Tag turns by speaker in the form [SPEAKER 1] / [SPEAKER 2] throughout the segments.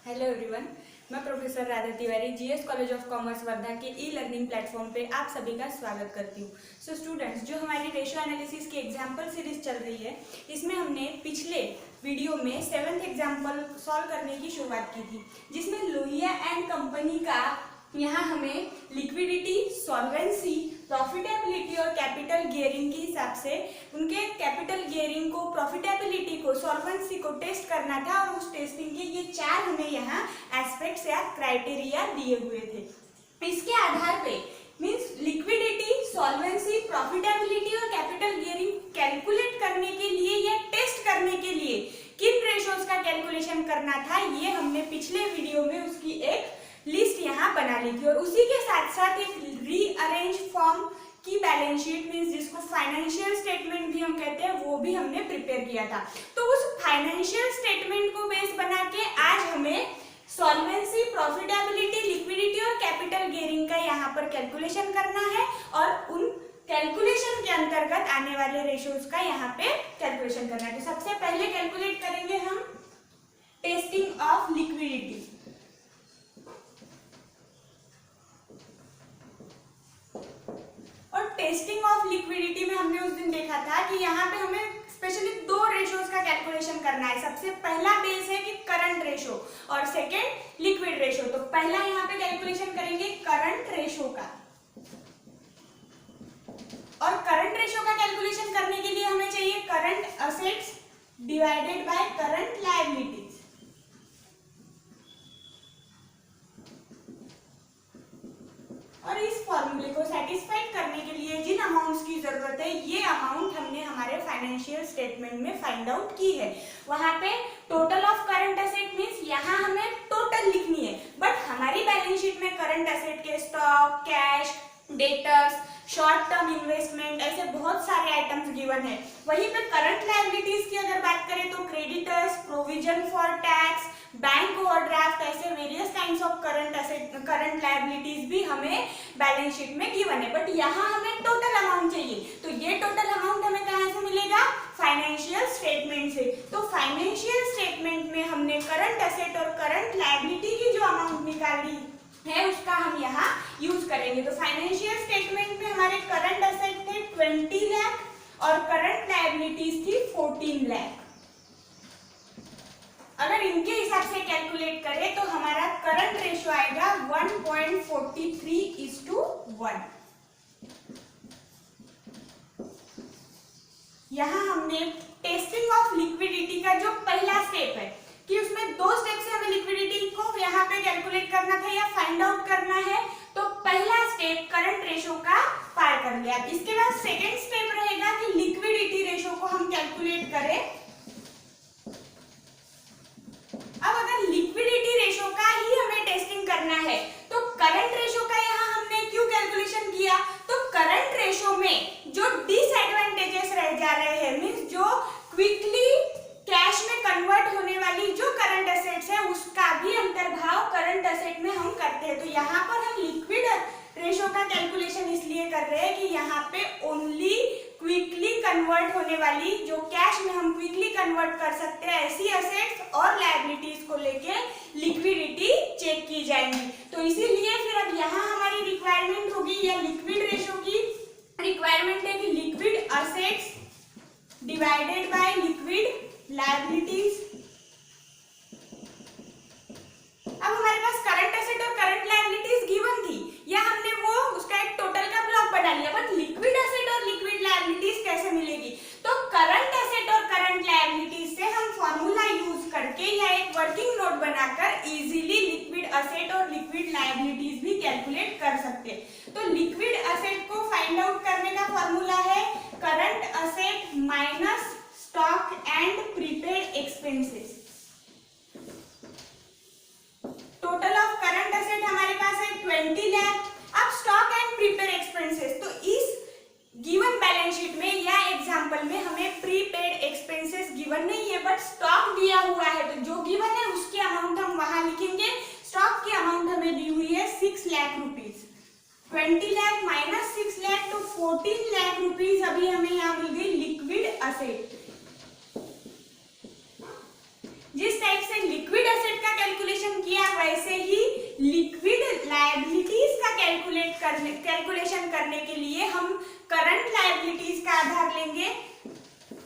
[SPEAKER 1] Hello everyone, मैं professor Radha Tiwari GS college of commerce Wardha के e learning platform पे आप सभी का स्वागत करती हूँ। सो स्टूडेंट्स, जो हमारी रेशियो एनालिसिस की एग्जाम्पल सीरीज चल रही है, इसमें हमने पिछले वीडियो में 7th एग्जाम्पल सॉल्व करने की शुरुआत की थी, जिसमें लोहिया एंड कंपनी का यहाँ हमें लिक्विडिटी, सॉल्वेंसी, प्रॉफिटेबिलिटी और कैपिटल गियरिंग के हिसाब से उनके कैपिटल गियरिंग को, प्रॉफिटेबिलिटी को, सॉल्वेंसी को टेस्ट करना था और उस टेस्टिंग के ये 4 हमें यहाँ एस्पेक्ट्स या क्राइटेरिया दिए हुए थे। इसके आधार पे मीन्स लिक्विडिटी, सॉल्वेंसी, प्रॉफिटेबिलिटी और कैपिटल गियरिंग कैलकुलेट करने के लिए या टेस्ट करने के लिए किन रेशोज का कैलकुलेशन करना था, ये हमने पिछले वीडियो में उसकी एक लिस्ट यहाँ बना ली थी और उसी के साथ साथ एक रीअरेंज फॉर्म की बैलेंस शीट मीन्स जिसको फाइनेंशियल स्टेटमेंट भी हम कहते हैं, वो भी हमने प्रिपेयर किया था। तो उस फाइनेंशियल स्टेटमेंट को बेस बना के आज हमें सॉल्वेंसी, प्रॉफिटेबिलिटी, लिक्विडिटी और कैपिटल गियरिंग का यहाँ पर कैलकुलेशन करना है और उन कैलकुलेशन के अंतर्गत आने वाले रेशियोज का यहाँ पे कैलकुलेशन करना है। तो सबसे पहले कैलकुलेट करेंगे हम टेस्टिंग ऑफ लिक्विडिटी। और टेस्टिंग ऑफ लिक्विडिटी में हमने उस दिन देखा था कि यहाँ पे हमें स्पेशली 2 रेशोज का कैलकुलेशन करना है। सबसे पहला बेस है कि करंट रेशो और सेकेंड लिक्विड रेशो। तो पहला यहाँ पे कैलकुलेशन करेंगे करंट रेशो का, और करंट रेशो का कैलकुलेशन करने के लिए हमें चाहिए current assets divided by current liabilities. और इस फॉर्मूले को सेटिस्फाइड करने के लिए जिन अमाउंट्स की जरूरत है, ये अमाउंट हमने हमारे फाइनेंशियल स्टेटमेंट में फाइंड आउट की है। वहां पे total of current asset means यहाँ हमें टोटल लिखनी है, बट हमारी बैलेंस शीट में करंट एसेट के stock, cash, debtors, short term investment, ऐसे बहुत सारे आइटम्स गिवन है। वहीं पे करंट लायबिलिटीज की अगर बात करें तो creditors, provision for tax, bank overdraft, ऐसे various kinds of current asset, current liabilities भी हमें बैलेंस शीट में गिवन है, बट यहाँ हमें टोटल अमाउंट चाहिए। तो ये टोटल अमाउंट हमें कहाँ से मिलेगा? फाइनेंशियल स्टेटमेंट से। तो फाइनेंशियल स्टेटमेंट में हमने करंट एसेट और करंट लायबिलिटी की जो अमाउंट निकाली है उसका हम यहाँ यूज करेंगे। तो फाइनेंशियल स्टेटमेंट में हमारे करंट एसेट थे 20 लाख और करंट लायबिलिटीज थी 14 लाख। अगर इनके हिसाब से कैलकुलेट करें तो हमारा करंट रेशियो आएगा 1.43:1। यहाँ हमने टेस्टिंग ऑफ लिक्विडिटी का जो पहला स्टेप है कि उसमें 2 स्टेप से हमें लिक्विडिटी को यहाँ पे कैलकुलेट करना था या फाइंड आउट करना है। तो पहला स्टेप करंट रेशो का पार कर लिया। इसके बाद सेकेंड स्टेप रहेगा कि लिक्विडिटी रेशो को हम कैलकुलेट करें। अब अगर लिक्विडिटी रेशो का ही हमें टेस्टिंग करना है तो करंट रेशो का यहाँ हमने क्यों कैलकुलेशन किया? तो करंट रेशो में जो डिसएडवांटेजेस रह जा रहे हैं मींस जो क्विकली कैश में कन्वर्ट होने वाली जो करंट एसेट्स है उसका भी अंतर्भाव करंट एसेट में हम करते हैं। तो यहाँ पर हम लिक्विड रेशो का कैलकुलेशन इसलिए कर रहे हैं कि यहाँ पे ओनली क्विकली कन्वर्ट होने वाली, जो कैश में हम क्विकली कन्वर्ट कर सकते हैं, ऐसी एसेट्स और लायबिलिटीज को लेके लिक्विडिटी चेक की जाएंगी। तो इसीलिए फिर अब यहाँ हमारी रिक्वायरमेंट होगी या लिक्विड रेशो की रिक्वायरमेंट है कि liquid assets divided by liquid liabilities. अब हमारे पास करंट एसेट और करंट लायबिलिटीज गिवन थी, या हमने वो उसका एक टोटल का ब्लॉक बना लिया, बट लिक्विड एसेट और लिक्विड लायबिलिटीज कैसे मिलेगी? तो करंट एसेट और करंट लायबिलिटीज से हम फॉर्मूला यूज करके या एक वर्किंग नोट बनाकर इजीली लिक्विड एसेट और लिक्विड लायबिलिटीज भी कैलकुलेट कर सकते हैं। तो लिक्विड एसेट को फाइंड आउट करने का फॉर्मूला है current asset minus stock and prepaid expenses. Total of current asset हमारे पास है 20 लाख। अब स्टॉक एंड प्रीपेड एक्सपेंसेस, तो इस गिवन बैलेंस शीट में या एग्जांपल में हमें प्रीपेड एक्सपेंसेस गिवन नहीं है बट स्टॉक दिया हुआ है, तो जो गिवन है उसकी अमाउंट हम वहां लिखेंगे। स्टॉक की अमाउंट हमें दी हुई है 6 लाख रुपीज। 20 लाख माइनस 6 लाख तो 14 लाख रुपीज अभी हमें यहाँ मिल गई लिक्विड एसेट। जिस टाइप से लिक्विड एसेट का कैलकुलेशन करने के लिए हम करंट लायबिलिटीज का आधार लेंगे।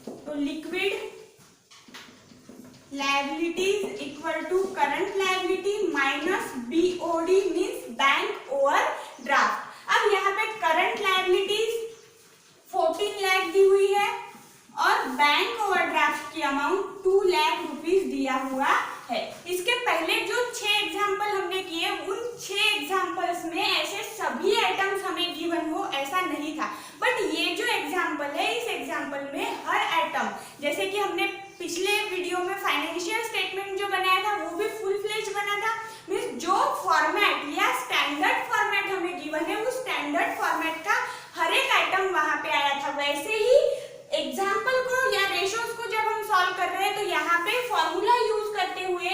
[SPEAKER 1] तो liquid liabilities equal to current liability minus BOD means bank overdraft. अब यहाँ पे करंट लायबिलिटीज 14 लाख दी हुई है और बैंक ओवरड्राफ्ट की अमाउंट 2 लाख रुपीस दिया हुआ है। इसके पहले जो 6 एग्जाम्पल हमने किए उन 6 एग्जाम्पल्स में ऐसे सभी आइटम्स हमें गिवन हो ऐसा नहीं था, बट ये जो एग्जाम्पल है इस एग्जाम्पल में हर आइटम, जैसे कि हमने पिछले वीडियो में फाइनेंशियल स्टेटमेंट जो बनाया था वो भी फुल फ्लेज बना था। मींस जो फॉर्मेट या स्टैंडर्ड फॉर्मेट हमें गिवन है उस स्टैंडर्ड फॉर्मेट का हर एक आइटम वहां पे आया था। वैसे ही एग्जाम्पल को या रेशोज को जब हम सॉल्व कर रहे हैं तो यहाँ पे फॉर्मूला यूज करते हुए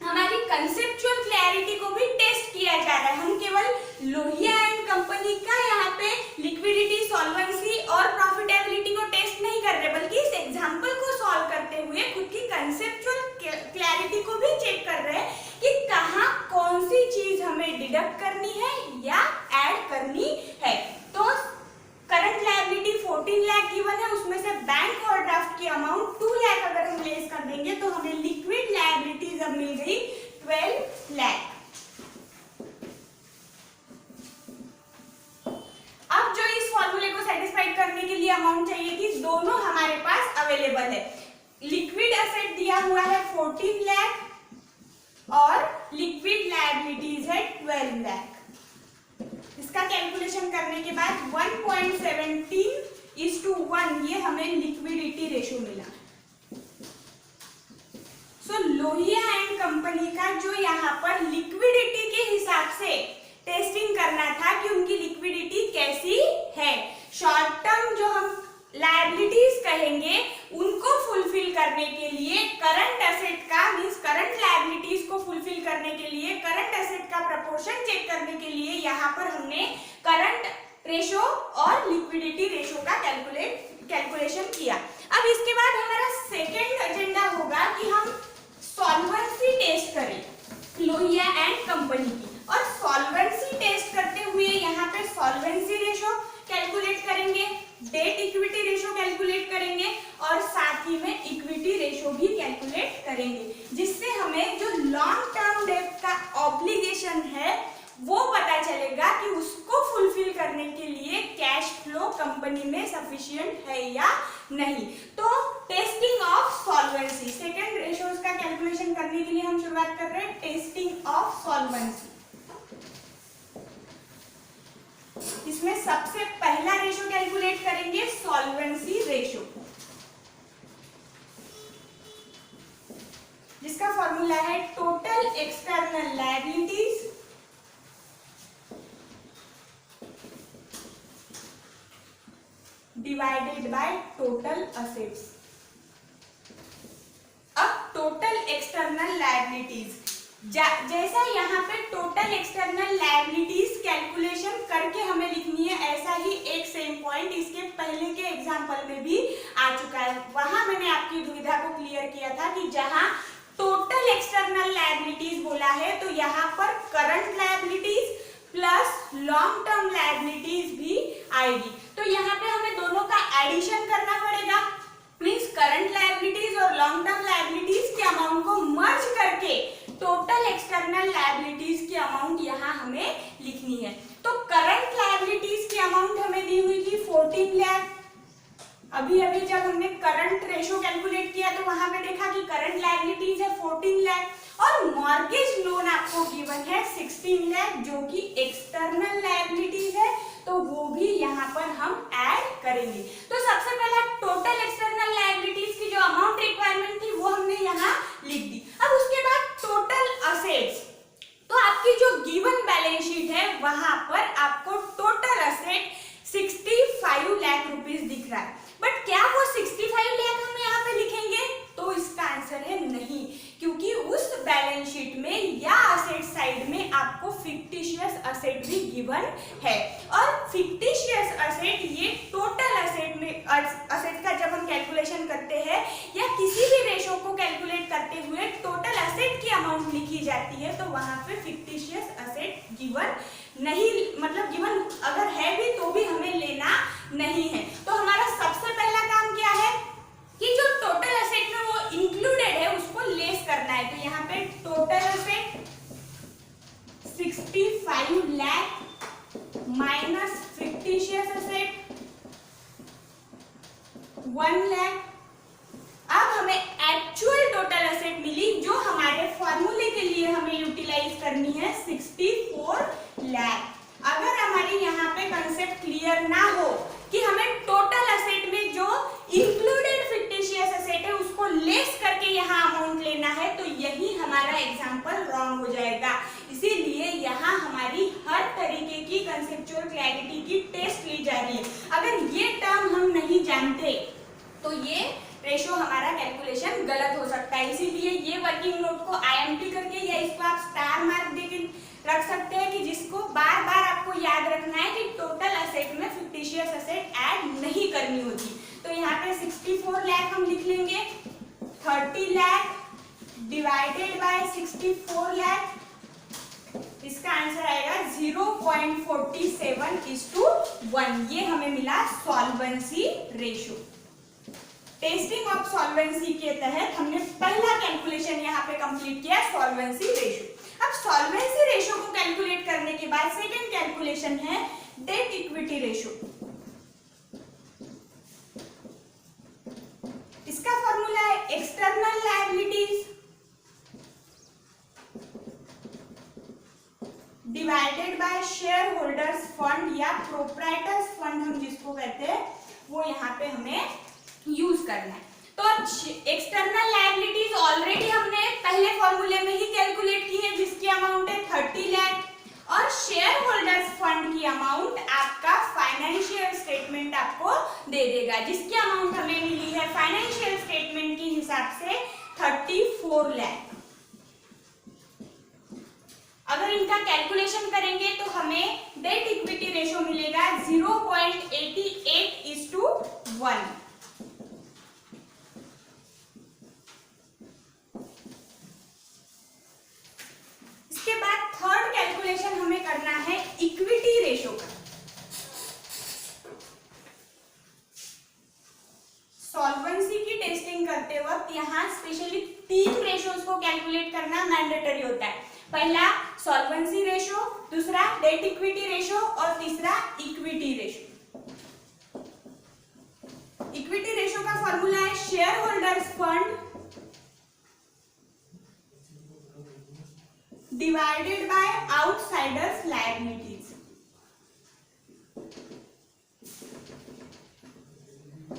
[SPEAKER 1] हमारी कंसेप्चुअल क्लैरिटी को भी टेस्ट किया जा रहा है। हम केवल लोहिया एंड कंपनी का यहाँ पे लिक्विडिटी, सॉल्वेंसी और प्रॉफिटेबिलिटी को टेस्ट नहीं कर रहे, बल्कि इस एग्जाम्पल को सॉल्व करते हुए खुद की कंसेप्चुअल क्लैरिटी को भी चेक कर रहे हैं कि कहाँ कौन सी चीज हमें डिडक्ट करनी है या ऐड करनी है। तो करंट लायबिलिटी 14 लाख गिवन है, उसमें से बैंक ओवरड्राफ्ट की अमाउंट 2 लाख अगर हम लेस कर देंगे तो हमें लिक्विड लायबिलिटीज अब मिल गई 12 लाख। अब जो इस फॉर्मूले को सेटिस्फाइड करने के लिए अमाउंट चाहिए थी दोनों हमारे पास अवेलेबल है। लिक्विड एसेट दिया हुआ है 14 लाख और लिक्विड लायबिलिटीज है 12 लाख। इसका कैलकुलेशन करने के बाद 1.17:1 ये हमें लिक्विडिटी रेशो मिला। सो लोहिया एंड कंपनी का जो यहाँ पर लिक्विडिटी के हिसाब से टेस्टिंग करना था कि उनकी लिक्विडिटी कैसी है, शॉर्ट टर्म जो हम लायबिलिटीज कहेंगे उनको फुलफिल करने के लिए करंट एसेट का मींस करंट लायबिलिटीज को फुलफिल करने के लिए करंट एसेट का प्रपोर्शन चेक करने के लिए यहाँ पर हमने करंट रेशो और लिक्विडिटी रेशो का कैलकुलेशन किया। अब इसके बाद हमारा सेकेंड एजेंडा होगा कि हम सॉल्वेंसी टेस्ट करें लोहिया एंड कंपनी की, और सॉल्वेंसी टेस्ट करते हुए यहाँ पे सॉल्वेंसी रेशो कैलकुलेट करेंगे, डेट इक्विटी रेशो कैलकुलेट करेंगे और साथ ही में इक्विटी रेशो भी कैलकुलेट करेंगे, जिससे हमें जो लॉन्ग टर्म डेट का ऑब्लिगेशन है वो पता चलेगा कि उसको फुलफिल करने के लिए कैश फ्लो कंपनी में सफिशिएंट है या नहीं। तो testing of solvency, second ratios का कैलकुलेशन करने के लिए हम शुरुआत कर रहे हैं टेस्टिंग ऑफ सॉल्वेंसी। इसमें सबसे पहला रेशो कैलकुलेट करेंगे सॉल्वेंसी रेशो, जिसका फॉर्मूला है total external liabilities divided by total assets. अब टोटल एक्सटर्नल लायबिलिटीज जैसा यहाँ पे टोटल एक्सटर्नल लायबिलिटीज कैलकुलेशन करके हमें लिखनी है, ऐसा ही एक सेम पॉइंट इसके पहले के एग्जांपल में भी आ चुका है। वहां मैंने आपकी दुविधा को क्लियर किया था कि जहां टोटल एक्सटर्नल लायबिलिटीज बोला है तो यहाँ पर current liabilities plus long term liabilities भी आएगी। तो यहाँ पे हमें दोनों का एडिशन करना पड़ेगा, मींस करंट लायबिलिटीज और लॉन्ग टर्म लायबिलिटीज के अमाउंट को मर्ज करके टोटल एक्सटर्नल लायबिलिटीज की अमाउंट यहाँ हमें लिखनी है। तो करंट लायबिलिटीज की अमाउंट हमें दी हुई थी 14 लाख। अभी जब हमने करंट रेशो कैलकुलेट किया तो वहां पे देखा कि करंट लायबिलिटीज है 14 लाख और मॉर्गेज लोन आपको गिवन है 16 लाख जो कि एक्सटर्नल लायबिलिटीज है, तो वो भी यहाँ पर हम ऐड करेंगे। तो सबसे पहला टोटल एक्सटर्नल लायबिलिटीज की जो अमाउंट रिक्वायरमेंट थी वो हमने यहाँ लिख दी। अब उसके बाद टोटल असेट्स, तो आपकी जो गिवन बैलेंस शीट है वहां पर आपको टोटल असेट 65 लाख रुपीस दिख रहा है, बट क्या वो 65 लाख हम यहाँ पे लिखेंगे? तो इसका आंसर है नहीं, क्योंकि उस बैलेंस शीट में या असेट साइड में आपको फिक्टिशियस असेट भी गिवन है, और फिक्टिशियस असेट ये टोटल असेट में असेट का जब हम हम कैलकुलेशन करते हैं या किसी भी रेशो को कैलकुलेट करते हुए टोटल असेट की अमाउंट लिखी जाती है तो वहां पे फिक्टिशियस असेट गिवन नहीं, मतलब गिवन अगर है भी तो भी हमें लेना नहीं है। तो हमारा सबसे पहला काम क्या है कि जो टोटल असेट में वो इंक्लूडेड है उसको लेस करना है। तो यहाँ पे total asset 65 lakh minus fictitious asset 1 lakh. अब हमें एक्चुअल टोटल असेट मिली जो हमारे फॉर्मूले के लिए हमें यूटिलाइज करनी है 64 लाख। अगर हमारे यहाँ पे कंसेप्ट क्लियर ना हो कि हमें टोटल असेट में जो इंक्लूडेड फिक्टिशियस असेट है उसको लेस करके यहाँ अमाउंट लेना है तो यही हमारा एग्जांपल रॉन्ग हो जाएगा। इसीलिए यहाँ हमारी हर तरीके की कंसेप्चुअल क्लैरिटी की टेस्ट ली जा रही है। अगर ये टर्म हम नहीं जानते तो ये रेशो हमारा कैलकुलेशन गलत हो सकता है। इसीलिए ये वर्किंग नोट को IMP करके या इसको आप स्टार मार्क देके रख सकते हैं कि जिसको बार बार आपको याद रखना है कि टोटल असेट में फिक्टिशियस असेट ऐड नहीं करनी होती। तो यहाँ पे 64 लाख हम लिख लेंगे, 30 लाख डिवाइडेड बाय 64 लाख, इसका आंसर आएगा 0.47:1। ये हमें मिला solvency ratio. Testing of solvency के तहत हमने पहला कैलकुलेशन यहाँ पे कंप्लीट किया, सॉल्वेंसी रेशो। अब सॉल्वेंसी रेशो को कैलकुलेट करने के बाद सेकंड कैलकुलेशन है डेट इक्विटी रेशो। इसका फॉर्मूला है external liabilities divided by share holders fund या प्रोप्राइटर्स फंड हम जिसको कहते हैं वो यहाँ पे हमें यूज करना है। तो एक्सटर्नल लायबिलिटीज ऑलरेडी हमने पहले फॉर्मूले में ही कैलकुलेट की है जिसकी अमाउंट है 30 लाख और शेयर होल्डर्स फंड की अमाउंट आपका फाइनेंशियल स्टेटमेंट आपको दे देगा जिसकी अमाउंट हमें मिली है फाइनेंशियल स्टेटमेंट के हिसाब से 34 लाख। अगर इनका कैलकुलेशन करेंगे तो हमें डेट इक्विटी रेशो मिलेगा 0.88:1। इसके बाद थर्ड कैलकुलेशन हमें करना है इक्विटी रेशो का। सॉल्वेंसी की टेस्टिंग करते वक्त यहाँ स्पेशली 3 रेशोज को कैलकुलेट करना मैंडेटरी होता है। पहला सॉल्वेंसी रेशो, दूसरा डेट इक्विटी रेशो और तीसरा इक्विटी रेशो। इक्विटी रेशो का फॉर्मूला है share holders fund divided by outsiders liabilities.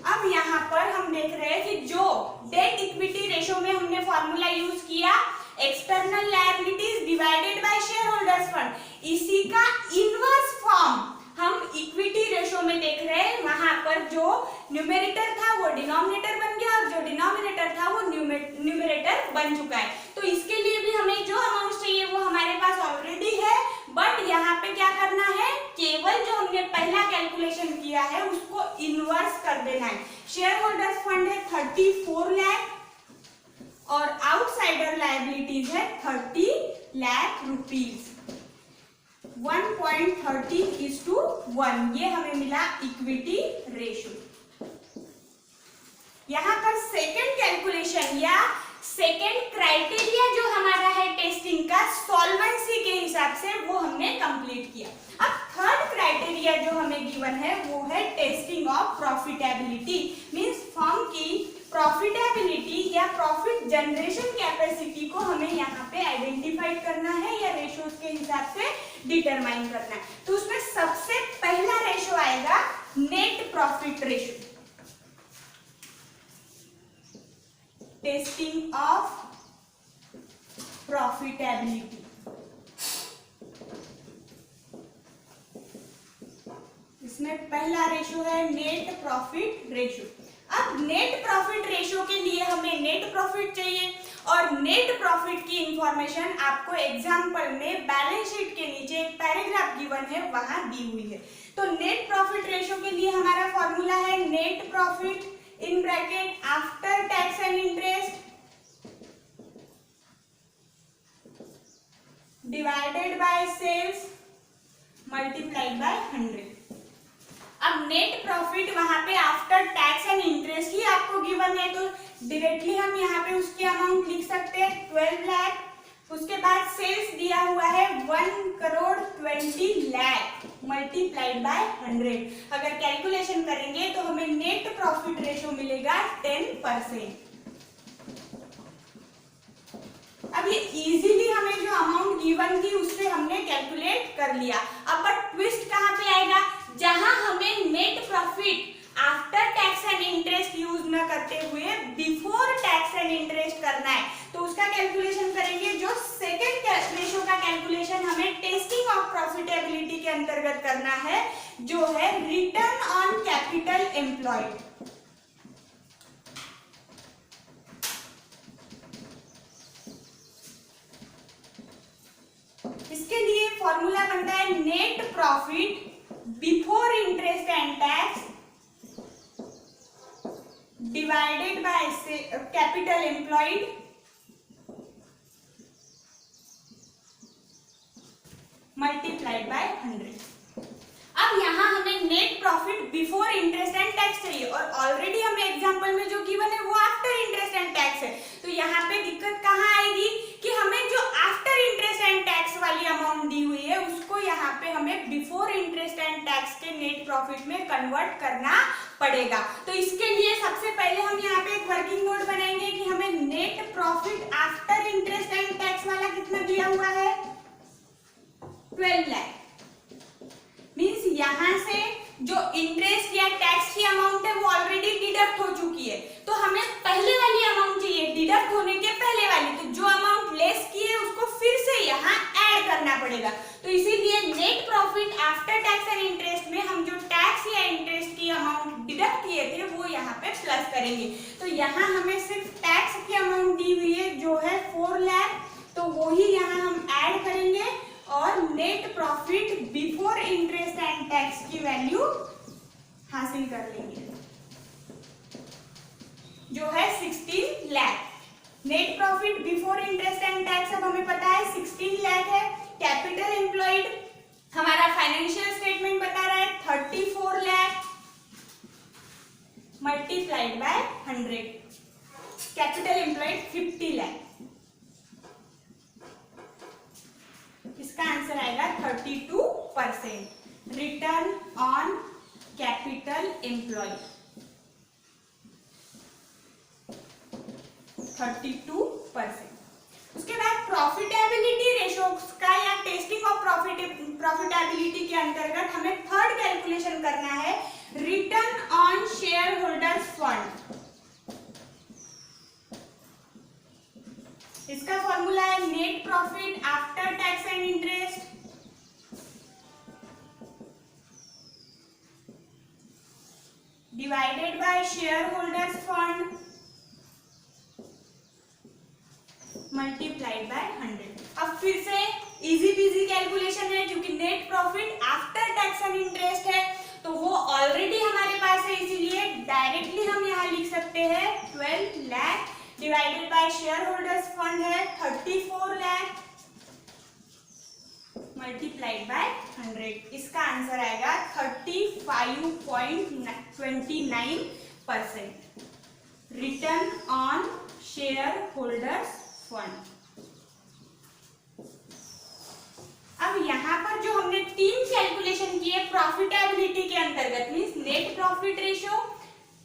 [SPEAKER 1] अब यहाँ पर हम देख रहे हैं कि जो डेट इक्विटी रेशो में हमने फॉर्मूला यूज किया external liabilities divided by share holders fund, इसी का इनवर्स फॉर्म हम इक्विटी रेशो में देख रहे हैं। वहां पर जो न्यूमेरेटर था वो डिनोमिनेटर बन गया और जो डिनोमिनेटर था वो न्यूमेरेटर बन चुका है। तो इसके लिए भी हमें जो अमाउंट चाहिए वो हमारे पास ऑलरेडी है, बट यहाँ पे क्या करना है, केवल जो हमने पहला कैलकुलेशन किया है उसको इनवर्स कर देना है। शेयर होल्डर्स फंड है 34 लाख और आउटसाइडर लायबिलिटीज है 30 लाख रुपीज। 1.30:1 ये हमें मिला इक्विटी रेशो। यहाँ पर सेकंड कैलकुलेशन या सेकंड क्राइटेरिया जो हमारा है टेस्टिंग का सॉल्वेंसी के हिसाब से वो हमने कंप्लीट किया। अब थर्ड क्राइटेरिया जो हमें गिवन है वो है testing of profitability, means firm की प्रॉफिटेबिलिटी या प्रॉफिट जनरेशन कैपेसिटी को हमें यहाँ पे आइडेंटिफाई करना है या रेशोज के हिसाब से डिटरमाइन करना है। तो उसमें सबसे पहला रेशो आएगा net profit ratio. Testing of profitability, इसमें पहला रेशो है नेट प्रॉफिट रेशो। अब नेट प्रॉफिट रेशो के लिए हमें नेट प्रॉफिट चाहिए और नेट प्रॉफिट की इंफॉर्मेशन आपको एग्जाम्पल में बैलेंस शीट के नीचे एक पैराग्राफ गिवन है वहां दी हुई है। तो नेट प्रॉफिट रेशो के लिए हमारा फॉर्मूला है net profit in bracket after tax and interest divided by sales multiplied by 100। अब नेट प्रॉफिट वहां पे आफ्टर टैक्स एंड इंटरेस्ट ही आपको गिवन है, तो डायरेक्टली हम यहाँ पे उसकी अमाउंट लिख सकते हैं 12 लाख। उसके बाद सेल्स दिया हुआ है 1,20 लाख मल्टीप्लाइड बाय 100। अगर कैलकुलेशन करेंगे तो हमें नेट प्रॉफिट रेशो मिलेगा 10%। अब ये इजीली हमें जो अमाउंट गिवन थी उससे हमने कैलकुलेट कर लिया। अब बट ट्विस्ट कहाँ पे आएगा, जहां हमें net profit after tax and interest use न करते हुए बिफोर टैक्स एंड इंटरेस्ट करना है, तो उसका कैलकुलेशन करेंगे। जो सेकंड रेशो का कैलकुलेशन हमें टेस्टिंग ऑफ प्रॉफिटेबिलिटी के अंतर्गत करना है, जो है रिटर्न ऑन कैपिटल एम्प्लॉयड। इसके लिए फॉर्मूला बनता है net profit before interest and tax divided by capital employed multiplied by 100। अब यहाँ हमें net profit before interest and tax चाहिए, और ऑलरेडी हमें एग्जांपल में जो गिवन है वो आफ्टर इंटरेस्ट एंड टैक्स है। तो यहाँ पे दिक्कत कहाँ आएगी कि हमें जो आफ्टर इंटरेस्ट एंड टैक्स वाली अमाउंट दी हुई है उसको यहाँ पे हमें बिफोर इंटरेस्ट एंड टैक्स के नेट प्रॉफिट में कन्वर्ट करना पड़ेगा। तो इसके लिए सबसे पहले हम यहाँ पे एक वर्किंग नोट बनाएंगे कि हमें net profit after interest and tax वाला कितना दिया हुआ है, 12 लाख। मींस यहाँ से जो इंटरेस्ट या टैक्स की अमाउंट है वो ऑलरेडी डिडक्ट हो चुकी है, तो हमें पहले वाली अमाउंट चाहिए, डिडक्ट होने के पहले वाली। तो जो अमाउंट लेस की है उसको फिर से यहाँ ऐड करना पड़ेगा। तो इसीलिए net profit after tax and interest में हम जो टैक्स या इंटरेस्ट की अमाउंट डिडक्ट किए थे वो यहाँ पे प्लस करेंगे। तो यहाँ हमें सिर्फ टैक्स की अमाउंट दी हुई है जो है 4 लाख, तो वो ही यहाँ हम ऐड करेंगे और net profit before interest and tax की वैल्यू हासिल कर लेंगे जो है 16 lakh. Net profit before interest and tax अब हमें पता है 16 लाख है। कैपिटल एम्प्लॉयड हमारा फाइनेंशियल स्टेटमेंट बता रहा है 34 lakh multiplied by 100। Capital employed 50 lakh, इसका आंसर आएगा 32%। Return on capital employed 32%। उसके बाद प्रॉफिटेबिलिटी रेशो का या टेस्टिंग ऑफ प्रॉफिटेबिलिटी के अंतर्गत हमें थर्ड कैलकुलेशन करना है, return on shareholders fund. इसका फॉर्मूला है net profit after tax and interest divided bye share holders fund multiplied by 100। अब फिर से इजी पीजी कैलकुलेशन है, क्योंकि net profit after tax and interest है तो वो ऑलरेडी हमारे पास है, इसीलिए डायरेक्टली हम यहाँ लिख सकते हैं 12 lakh divided by share holders fund है 34 लाख मल्टीप्लाइड बाय 100। इसका आंसर आएगा 35.29% return on shareholders fund. अब यहाँ पर जो हमने 3 कैलकुलेशन किए प्रॉफिटेबिलिटी के अंतर्गत, means net profit ratio,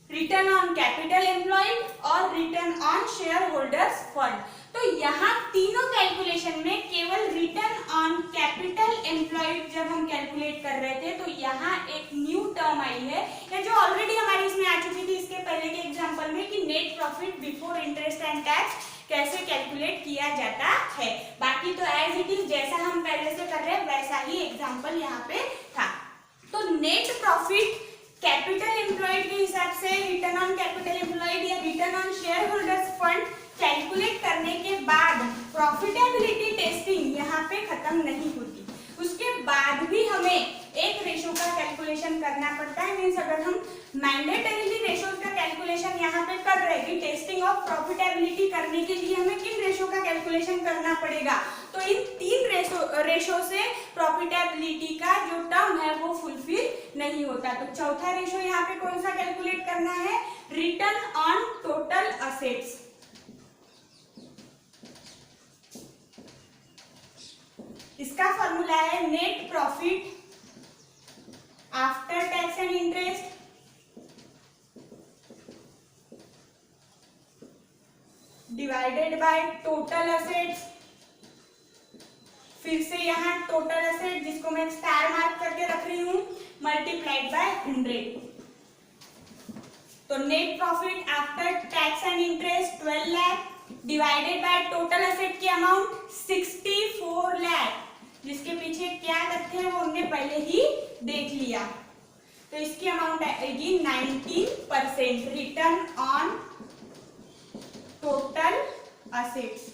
[SPEAKER 1] return on capital employed और return on shareholders fund, तो यहाँ तीनों कैलकुलेशन में केवल रिटर्न ऑन कैपिटल एम्प्लॉयड जब हम कैलकुलेट कर रहे थे तो यहाँ एक न्यू टर्म आई है, या जो ऑलरेडी हमारी इसमें आ चुकी थी इसके पहले के एग्जांपल में, कि net profit before interest and tax कैसे कैलकुलेट किया जाता है। बाकी तो एज इट इज जैसा हम पहले से कर रहे हैं वैसा ही एग्जांपल यहाँ पे था। तो नेट प्रॉफिट कैपिटल एम्प्लॉयड के हिसाब से रिटर्न ऑन कैपिटल एम्प्लॉयड या return on shareholders fund calculate करने के बाद प्रॉफिटेबिलिटी टेस्टिंग यहाँ पे खत्म नहीं होती। उसके बाद भी हमें एक रेशो का कैलकुलेशन करना पड़ता है। मीन्स अगर हम मैंडेटरीली रेशोज का कैलकुलेशन यहाँ पे कर रहे हैं कि टेस्टिंग ऑफ प्रॉफिटेबिलिटी करने के लिए हमें किन रेशो का कैलकुलेशन करना पड़ेगा, तो इन 3 रेशो से प्रॉफिटेबिलिटी का जो टर्म है वो फुलफिल नहीं होता। तो चौथा रेशो यहाँ पे कौन सा कैलकुलेट करना है, रिटर्न ऑन टोटल असेट्स। इसका फॉर्मूला है net profit after tax and interest divided by total assets. फिर से यहाँ टोटल असेट जिसको मैं स्टार मार्क करके रख रही हूं, मल्टीप्लाइड बाय 100। तो net profit after tax and interest 12 lakh divided by total asset की अमाउंट 64 लाख, जिसके पीछे क्या तथ्य है वो हमने पहले ही देख लिया। तो इसकी अमाउंट आएगी 19% रिटर्न ऑन टोटल असेट्स।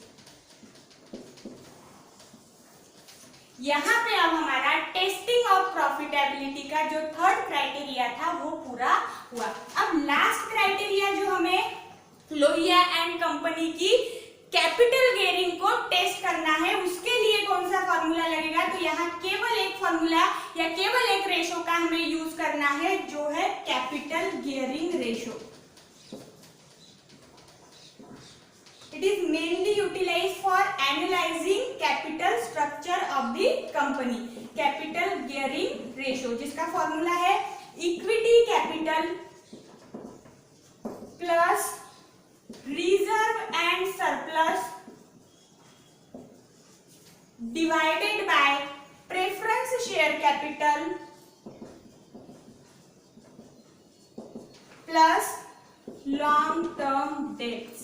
[SPEAKER 1] यहाँ पे अब हमारा टेस्टिंग ऑफ प्रॉफिटेबिलिटी का जो थर्ड क्राइटेरिया था वो पूरा हुआ। अब लास्ट क्राइटेरिया जो हमें लोहिया एंड कंपनी की कैपिटल गियरिंग को टेस्ट करना है, उसके लिए कौन सा फॉर्मूला लगेगा, तो यहाँ केवल एक फॉर्मूला या केवल एक रेशो का हमें यूज करना है जो है capital gearing ratio. It is mainly utilized for analyzing capital structure of the company. Capital gearing ratio जिसका फॉर्मूला है equity capital plus reserve and surplus divided by preference share capital plus long term debts.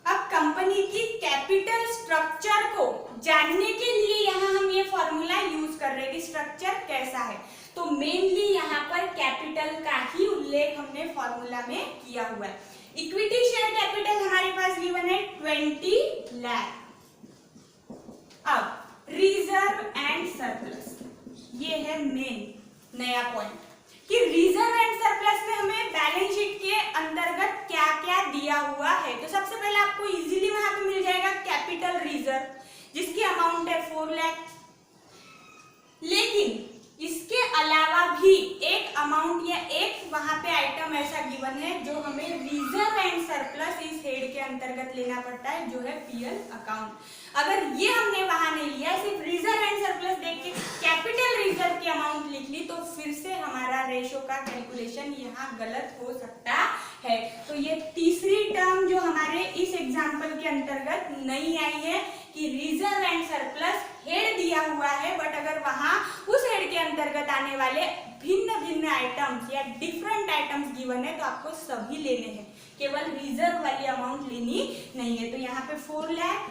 [SPEAKER 1] अब company की capital structure को जानने के लिए यहाँ हम ये फॉर्मूला यूज कर रहे हैं कि स्ट्रक्चर कैसा है। तो मेनली यहाँ पर कैपिटल का ही उल्लेख हमने फॉर्मूला में किया हुआ है। इक्विटी शेयर कैपिटल हमारे पास गिवन है 20 लाख। अब रिजर्व एंड सरप्लस, ये है मेन नया पॉइंट कि रिजर्व एंड सरप्लस में हमें बैलेंस शीट के अंतर्गत क्या क्या दिया हुआ है। तो सबसे पहले आपको इजीली वहां पे मिल जाएगा कैपिटल रिजर्व जिसकी अमाउंट है 4 लाख। लेकिन इसके अलावा भी एक अमाउंट या एक वहां पे आइटम ऐसा गिवन है जो हमें रिजर्व एंड सरप्लस इस हेड के अंतर्गत लेना पड़ता है, जो है पीएल अकाउंट। अगर ये हमने वहां नहीं लिया, सिर्फ रिजर्व एंड सरप्लस देख के कैपिटल रिजर्व की अमाउंट लिख ली, तो फिर से हमारा रेशो का कैलकुलेशन यहाँ गलत हो सकता है। तो ये तीसरी टर्म जो हमारे इस एग्जाम्पल के अंतर्गत नहीं आई है कि रिजर्व एंड सरप्लस हेड दिया हुआ है, बट अगर वहां उस हेड के अंतर्गत आने वाले भिन्न भिन्न आइटम्स या डिफरेंट आइटम्स गिवन है तो आपको सभी लेने हैं, केवल रिजर्व वाली अमाउंट लेनी नहीं है। तो यहाँ पे 4 लाख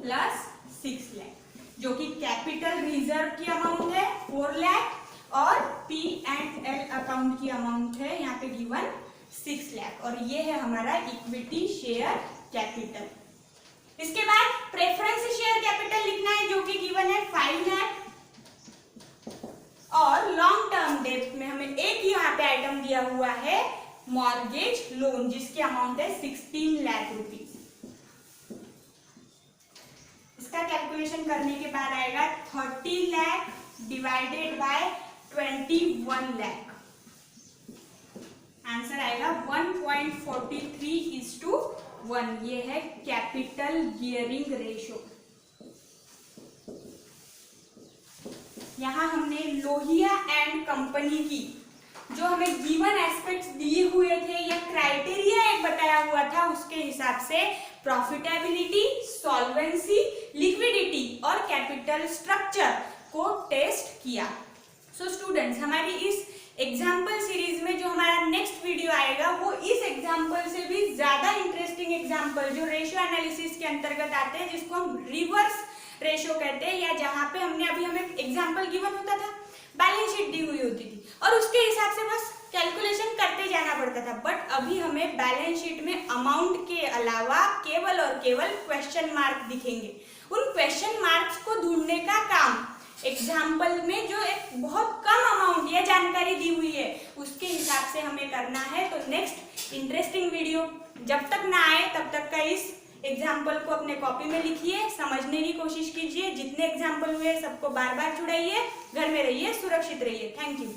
[SPEAKER 1] प्लस 6 लाख जो कि कैपिटल रिजर्व की अमाउंट है 4 लाख और पी एंड एल अकाउंट की अमाउंट है यहाँ पे गिवन 6 लाख, और ये है हमारा इक्विटी शेयर कैपिटल। इसके बाद प्रेफरेंस शेयर कैपिटल लिखना है जो कि गिवन है 5 लाख, और लॉन्ग टर्म डेट में हमें एक ही यहाँ पे आइटम दिया हुआ है मॉर्गेज लोन जिसकी अमाउंट है 16 लाख रुपीज। इसका कैलकुलेशन करने के बाद आएगा 30 lakh divided by 21 lakh, answer आएगा 1.43:1। ये है कैपिटल गियरिंग रेशो। यहाँ हमने लोहिया एंड कंपनी की जो हमें गिवन एस्पेक्ट्स दिए हुए थे या क्राइटेरिया एक बताया हुआ था उसके हिसाब से प्रॉफिटेबिलिटी, सॉल्वेंसी, लिक्विडिटी और कैपिटल स्ट्रक्चर को टेस्ट किया। सो स्टूडेंट्स, हमारी इस एग्जाम्पल सीरीज में जो हमारा नेक्स्ट वीडियो आएगा वो इस एग्जाम्पल से भी ज्यादा इंटरेस्टिंग एग्जाम्पल जो रेशियो एनालिसिस के अंतर्गत आते हैं, जिसको हम रिवर्स रेशियो कहते हैं, या जहां पे हमें एग्जाम्पल गिवन होता था, बैलेंस शीट दी हुई होती थी और उसके हिसाब से बस कैलकुलेशन करते जाना पड़ता था। बट अभी हमें बैलेंस शीट में अमाउंट के अलावा केवल और केवल क्वेश्चन मार्क दिखेंगे, उन क्वेश्चन मार्क्स को ढूंढने का काम एग्जाम्पल में जो एक बहुत कम अमाउंट या जानकारी दी हुई है उसके हिसाब से हमें करना है। तो नेक्स्ट इंटरेस्टिंग वीडियो जब तक ना आए तब तक का इस एग्जाम्पल को अपने कॉपी में लिखिए, समझने की कोशिश कीजिए, जितने एग्जाम्पल हुए सबको बार बार छुड़ाइए, घर में रहिए, सुरक्षित रहिए। Thank you.